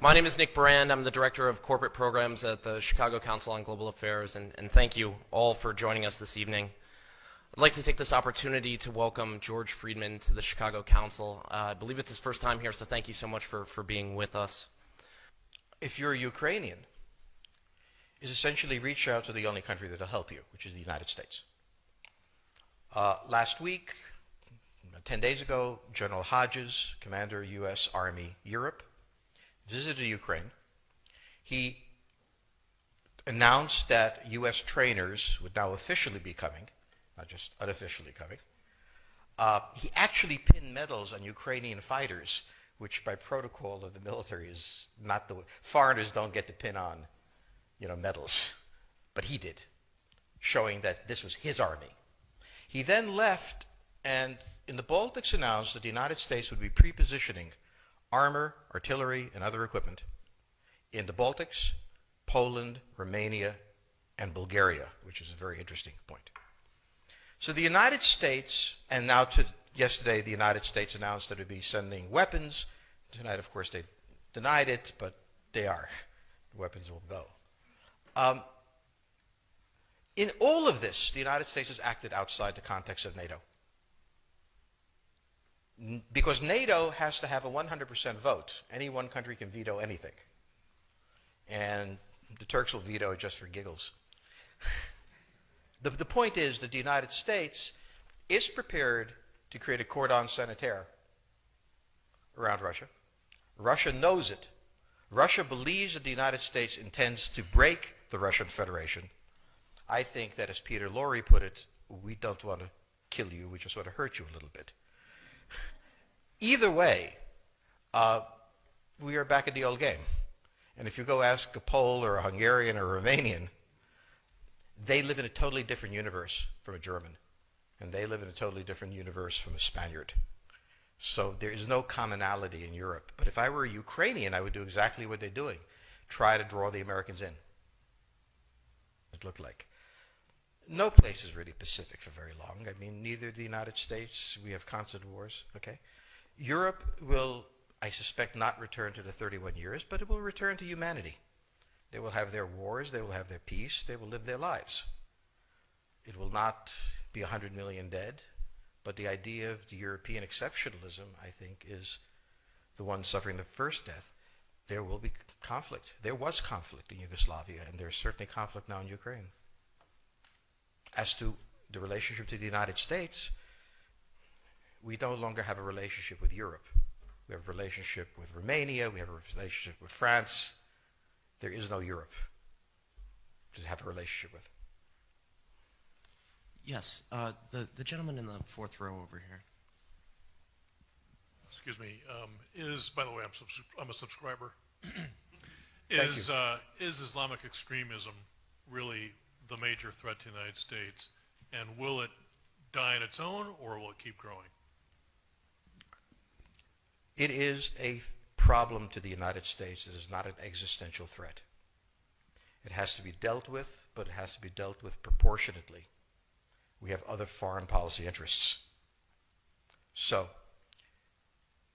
My name is Nick Brand. I'm the Director of Corporate Programs at the Chicago Council on Global Affairs, and thank you all for joining us this evening. I'd like to take this opportunity to welcome George Friedman to the Chicago Council. I believe it's his first time here, so thank you so much for being with us. If you're a Ukrainian, is essentially reach out to the only country that will help you, which is the United States. Last week, 10 days ago, General Hodges, Commander U.S. Army Europe, visited Ukraine. He announced that U.S. trainers would now officially be coming, not just unofficially coming. He actually pinned medals on Ukrainian fighters, which by protocol of the military is not the way. Foreigners don't get to pin on, medals. But he did, showing that this was his army. He then left and in the Baltics announced that the United States would be pre-positioning armor, artillery, and other equipment in the Baltics, Poland, Romania, and Bulgaria, which is a very interesting point. So the United States, and now yesterday the United States announced that it would be sending weapons. Tonight, of course, they denied it, but they are. The weapons will go. In all of this, the United States has acted outside the context of NATO. Because NATO has to have a 100% vote. Any one country can veto anything. And the Turks will veto it just for giggles. The point is that the United States is prepared to create a cordon sanitaire around Russia. Russia knows it. Russia believes that the United States intends to break the Russian Federation. I think that, as Peter Lorre put it, we don't want to kill you, we just want to hurt you a little bit. Either way, we are back in the old game. And if you go ask a Pole or a Hungarian or a Romanian, they live in a totally different universe from a German. And they live in a totally different universe from a Spaniard. So there is no commonality in Europe. But if I were a Ukrainian, I would do exactly what they're doing. Try to draw the Americans in. It looked like. No place is really Pacific for very long. I mean, neither the United States, we have constant wars, okay? Europe will, I suspect, not return to the 31 years, but it will return to humanity. They will have their wars, they will have their peace, they will live their lives. It will not be 100 million dead, but the idea of the European exceptionalism, I think, is the one suffering the first death. There will be conflict. There was conflict in Yugoslavia, and there's certainly conflict now in Ukraine. As to the relationship to the United States, we no longer have a relationship with Europe. We have a relationship with Romania, we have a relationship with France. There is no Europe to have a relationship with. Yes, the gentleman in the fourth row over here. Excuse me. By the way, I'm a subscriber. Thank you. Is Islamic extremism really the major threat to the United States, and will it die on its own, or will it keep growing? It is a problem to the United States. It is not an existential threat. It has to be dealt with, but it has to be dealt with proportionately. We have other foreign policy interests. So,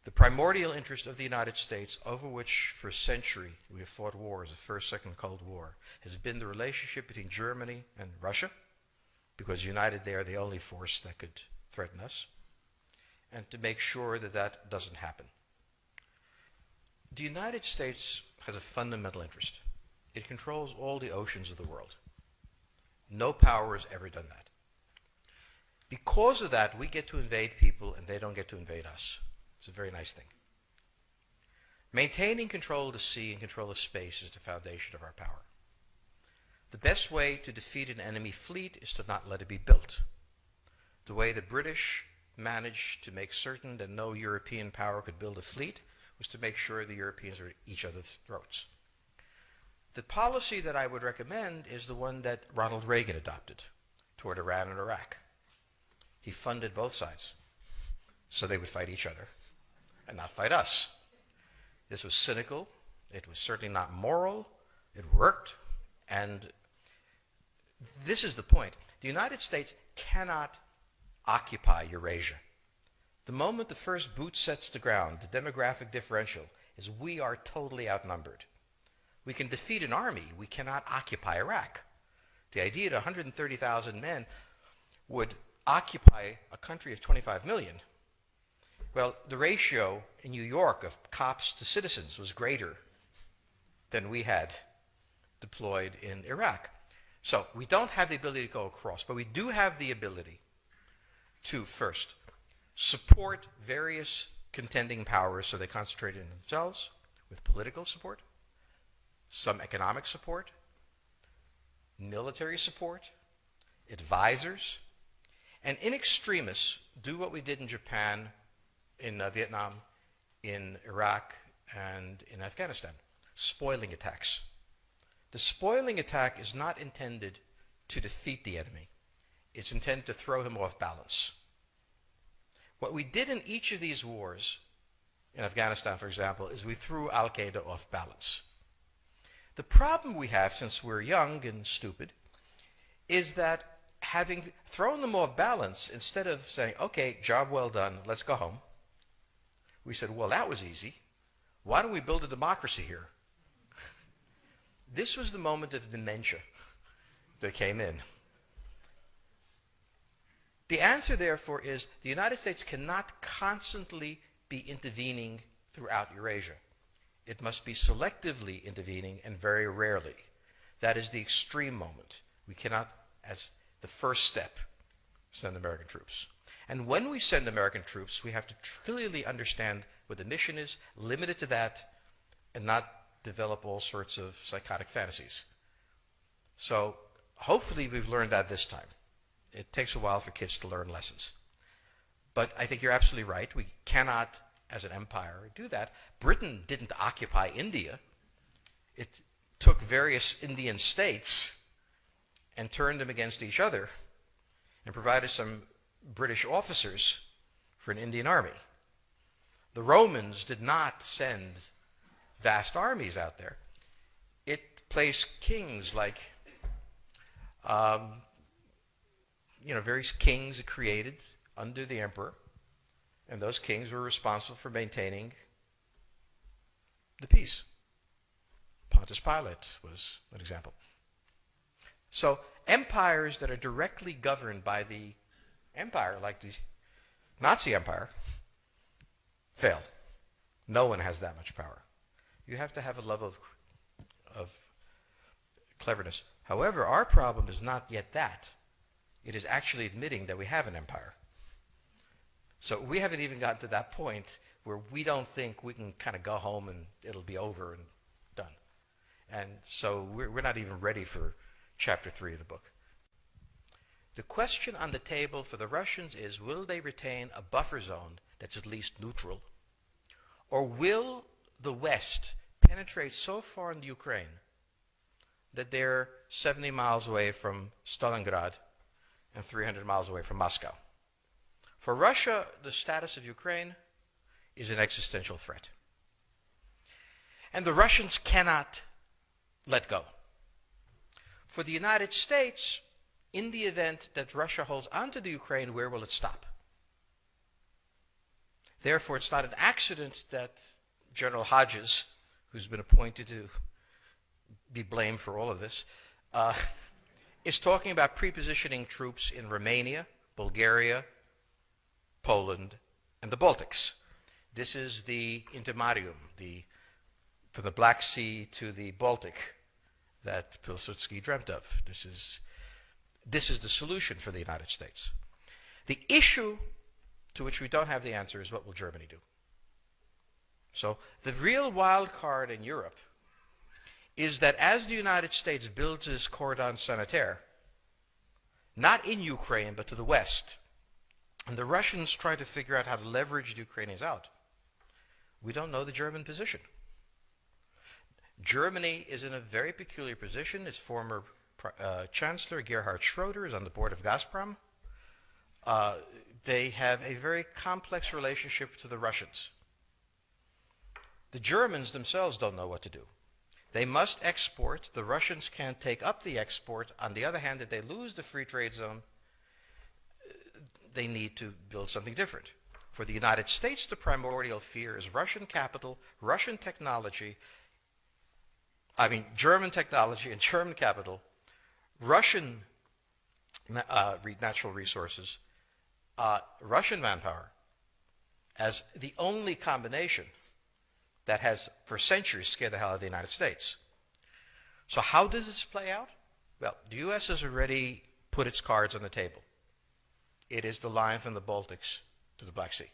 the primordial interest of the United States, over which for a century we have fought wars, the First, Second Cold War, has been the relationship between Germany and Russia, because united they are the only force that could threaten us, and to make sure that that doesn't happen. The United States has a fundamental interest. It controls all the oceans of the world. No power has ever done that. Because of that, we get to invade people and they don't get to invade us. It's a very nice thing. Maintaining control of the sea and control of space is the foundation of our power. The best way to defeat an enemy fleet is to not let it be built. The way the British managed to make certain that no European power could build a fleet was to make sure the Europeans are at each other's throats. The policy that I would recommend is the one that Ronald Reagan adopted toward Iran and Iraq. He funded both sides so they would fight each other and not fight us. This was cynical. It was certainly not moral. It worked. And this is the point. The United States cannot occupy Eurasia. The moment the first boot sets the ground, the demographic differential is we are totally outnumbered. We can defeat an army. We cannot occupy Iraq. The idea that 130,000 men would occupy a country of 25 million, well, the ratio in New York of cops to citizens was greater than we had deployed in Iraq. So we don't have the ability to go across, but we do have the ability to, first, support various contending powers so they concentrate in themselves with political support, some economic support, military support, advisors, and in extremis, do what we did in Japan, in Vietnam, in Iraq, and in Afghanistan, spoiling attacks. The spoiling attack is not intended to defeat the enemy. It's intended to throw him off balance. What we did in each of these wars, in Afghanistan, for example, is we threw Al-Qaeda off balance. The problem we have, since we're young and stupid, is that having thrown them off balance, instead of saying, okay, job well done, let's go home, we said, well, that was easy. Why don't we build a democracy here? This was the moment of dementia that came in. The answer, therefore, is the United States cannot constantly be intervening throughout Eurasia. It must be selectively intervening and very rarely. That is the extreme moment. We cannot, as the first step, send American troops. And when we send American troops, we have to clearly understand what the mission is, limit it to that, and not develop all sorts of psychotic fantasies. So hopefully we've learned that this time. It takes a while for kids to learn lessons. But I think you're absolutely right. We cannot, as an empire, do that. Britain didn't occupy India. It took various Indian states and turned them against each other and provided some British officers for an Indian army. The Romans did not send vast armies out there. It placed kings like, various kings it created under the emperor, and those kings were responsible for maintaining the peace. Pontius Pilate was an example. So empires that are directly governed by the empire, like the Nazi Empire, fail. No one has that much power. You have to have a level of cleverness. However, our problem is not yet that. It is actually admitting that we have an empire. So we haven't even gotten to that point where we don't think we can kind of go home and it'll be over and done. And so we're not even ready for chapter 3 of the book. The question on the table for the Russians is, will they retain a buffer zone that's at least neutral? Or will the West penetrate so far in the Ukraine that they're 70 miles away from Stalingrad and 300 miles away from Moscow? For Russia, the status of Ukraine is an existential threat. And the Russians cannot let go. For the United States, in the event that Russia holds onto the Ukraine, where will it stop? Therefore, it's not an accident that General Hodges, who's been appointed to be blamed for all of this, is talking about prepositioning troops in Romania, Bulgaria, Poland, and the Baltics. This is the intermarium, from the Black Sea to the Baltic, that Pilsudski dreamt of. This is the solution for the United States. The issue to which we don't have the answer is, what will Germany do? So the real wild card in Europe is that as the United States builds this cordon sanitaire, not in Ukraine, but to the west, and the Russians try to figure out how to leverage the Ukrainians out, we don't know the German position. Germany is in a very peculiar position. Its former Chancellor, Gerhard Schroeder, is on the board of Gazprom. They have a very complex relationship to the Russians. The Germans themselves don't know what to do. They must export. The Russians can't take up the export. On the other hand, if they lose the free trade zone, they need to build something different. For the United States, the primordial fear is Russian capital, Russian technology, German technology and German capital, Russian natural resources, Russian manpower, as the only combination that has for centuries scared the hell out of the United States. So how does this play out? Well, the U.S. has already put its cards on the table. It is the line from the Baltics to the Black Sea.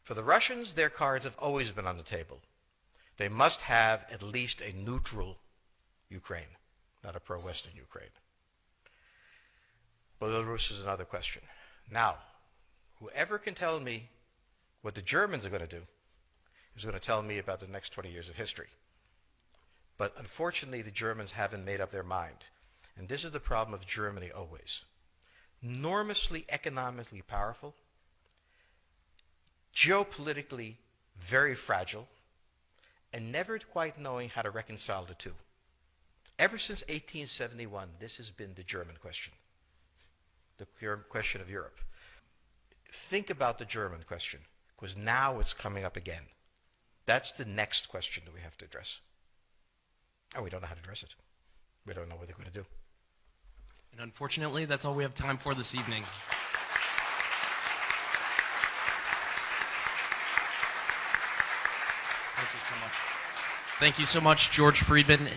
For the Russians, their cards have always been on the table. They must have at least a neutral Ukraine, not a pro-Western Ukraine. Belarus is another question. Now, whoever can tell me what the Germans are going to do is going to tell me about the next 20 years of history. But unfortunately, the Germans haven't made up their mind. And this is the problem of Germany always. Enormously economically powerful, geopolitically very fragile, and never quite knowing how to reconcile the two. Ever since 1871, this has been the German question, the question of Europe. Think about the German question, because now it's coming up again. That's the next question that we have to address. And we don't know how to address it. We don't know what they're going to do. And unfortunately, that's all we have time for this evening. Thank you so much. Thank you so much, George Friedman.